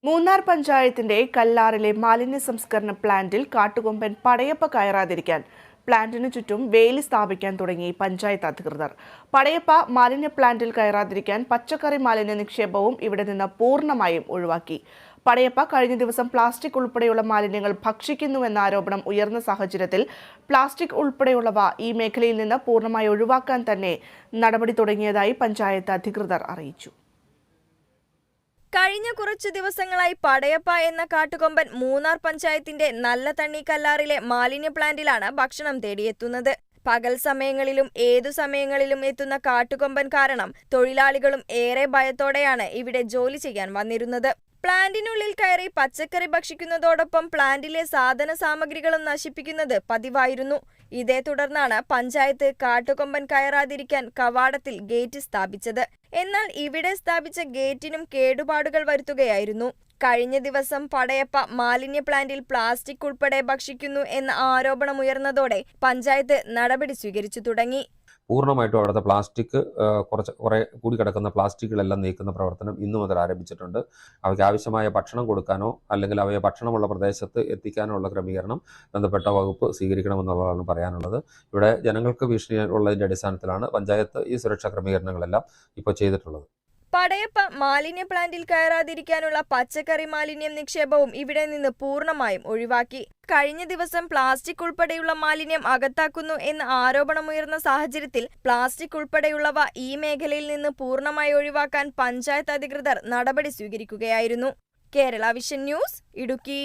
മൂന്നാർ പഞ്ചായത്തിന്റെ കല്ലാറിലെ മാലിന്യ സംസ്കരണ പ്ലാന്റിൽ കാട്ടുകൊമ്പൻ പടയപ്പ കയറാതിരിക്കാൻ പ്ലാന്റിനു ചുറ്റും വേലി സ്ഥാപിക്കാൻ തുടങ്ങി പഞ്ചായത്ത് അധികൃതർ. പടയപ്പ മാലിന്യ പ്ലാന്റിൽ കയറാതിരിക്കാൻ പച്ചക്കറി മാലിന്യ നിക്ഷേപവും ഇവിടെ നിന്ന് പൂർണ്ണമായും ഒഴിവാക്കി. പടയപ്പ കഴിഞ്ഞ ദിവസം പ്ലാസ്റ്റിക് ഉൾപ്പെടെയുള്ള മാലിന്യങ്ങൾ ഭക്ഷിക്കുന്നുവെന്ന ആരോപണം ഉയർന്ന സാഹചര്യത്തിൽ പ്ലാസ്റ്റിക് ഉൾപ്പെടെയുള്ളവ ഈ മേഖലയിൽ നിന്ന് പൂർണ്ണമായി ഒഴിവാക്കാൻ തന്നെ നടപടി തുടങ്ങിയതായി പഞ്ചായത്ത് അധികൃതർ അറിയിച്ചു. കഴിഞ്ഞ കുറച്ചു ദിവസങ്ങളായി പടയപ്പ എന്ന കാട്ടുകൊമ്പൻ മൂന്നാർ പഞ്ചായത്തിന്റെ നല്ലതണ്ണി കല്ലാറിലെ മാലിന്യ പ്ലാന്റിലാണ് ഭക്ഷണം തേടിയെത്തുന്നത്. പകൽ സമയങ്ങളിലും ഏതു സമയങ്ങളിലും എത്തുന്ന കാട്ടുകൊമ്പൻ കാരണം തൊഴിലാളികളും ഏറെ ഭയത്തോടെയാണ് ഇവിടെ ജോലി ചെയ്യാൻ വന്നിരുന്നത്. പ്ലാന്റിനുള്ളിൽ കയറി പച്ചക്കറി ഭക്ഷിക്കുന്നതോടൊപ്പം പ്ലാന്റിലെ സാധന സാമഗ്രികളും നശിപ്പിക്കുന്നത് പതിവായിരുന്നു. ഇതേ തുടർന്നാണ് പഞ്ചായത്ത് കാട്ടുകൊമ്പൻ കയറാതിരിക്കാൻ കവാടത്തിൽ ഗേറ്റ് സ്ഥാപിച്ചത്. എന്നാൽ ഇവിടെ സ്ഥാപിച്ച ഗേറ്റിനും കേടുപാടുകൾ വരുത്തുകയായിരുന്നു. കഴിഞ്ഞ ദിവസം പടയപ്പ മാലിന്യ പ്ലാന്റിൽ പ്ലാസ്റ്റിക് ഉൾപ്പെടെ ഭക്ഷിക്കുന്നു എന്ന ആരോപണമുയർന്നതോടെ പഞ്ചായത്ത് നടപടി സ്വീകരിച്ചു തുടങ്ങി. പൂർണ്ണമായിട്ടും അവിടുത്തെ പ്ലാസ്റ്റിക് കുറെ കൂടി കിടക്കുന്ന പ്ലാസ്റ്റിക്കുകളെല്ലാം നീക്കുന്ന പ്രവർത്തനം ഇന്നു മുതൽ ആരംഭിച്ചിട്ടുണ്ട്. അവയ്ക്ക് ആവശ്യമായ ഭക്ഷണം കൊടുക്കാനോ അല്ലെങ്കിൽ അവയെ ഭക്ഷണമുള്ള പ്രദേശത്ത് എത്തിക്കാനോ ഉള്ള ക്രമീകരണം ബന്ധപ്പെട്ട വകുപ്പ് സ്വീകരിക്കണമെന്നുള്ളതാണ് പറയാനുള്ളത്. ഇവിടെ ജനങ്ങൾക്ക് ഭീഷണി ഉള്ളതിൻ്റെ അടിസ്ഥാനത്തിലാണ് പഞ്ചായത്ത് ഈ സുരക്ഷാ ക്രമീകരണങ്ങളെല്ലാം ഇപ്പോൾ ചെയ്തിട്ടുള്ളത്. പടയപ്പ മാലിന്യ പ്ലാന്റിൽ കയറാതിരിക്കാനുള്ള പച്ചക്കറി മാലിന്യം നിക്ഷേപവും ഇവിടെ നിന്ന് പൂർണ്ണമായും ഒഴിവാക്കി. കഴിഞ്ഞ ദിവസം പ്ലാസ്റ്റിക് ഉൾപ്പെടെയുള്ള മാലിന്യം അകത്താക്കുന്നു എന്ന ആരോപണമുയർന്ന സാഹചര്യത്തിൽ പ്ലാസ്റ്റിക് ഉൾപ്പെടെയുള്ളവ ഈ മേഖലയിൽ നിന്ന് പൂർണ്ണമായി ഒഴിവാക്കാൻ പഞ്ചായത്ത് അധികൃതർ നടപടി സ്വീകരിക്കുകയായിരുന്നു. Kerala vision news, Idukki.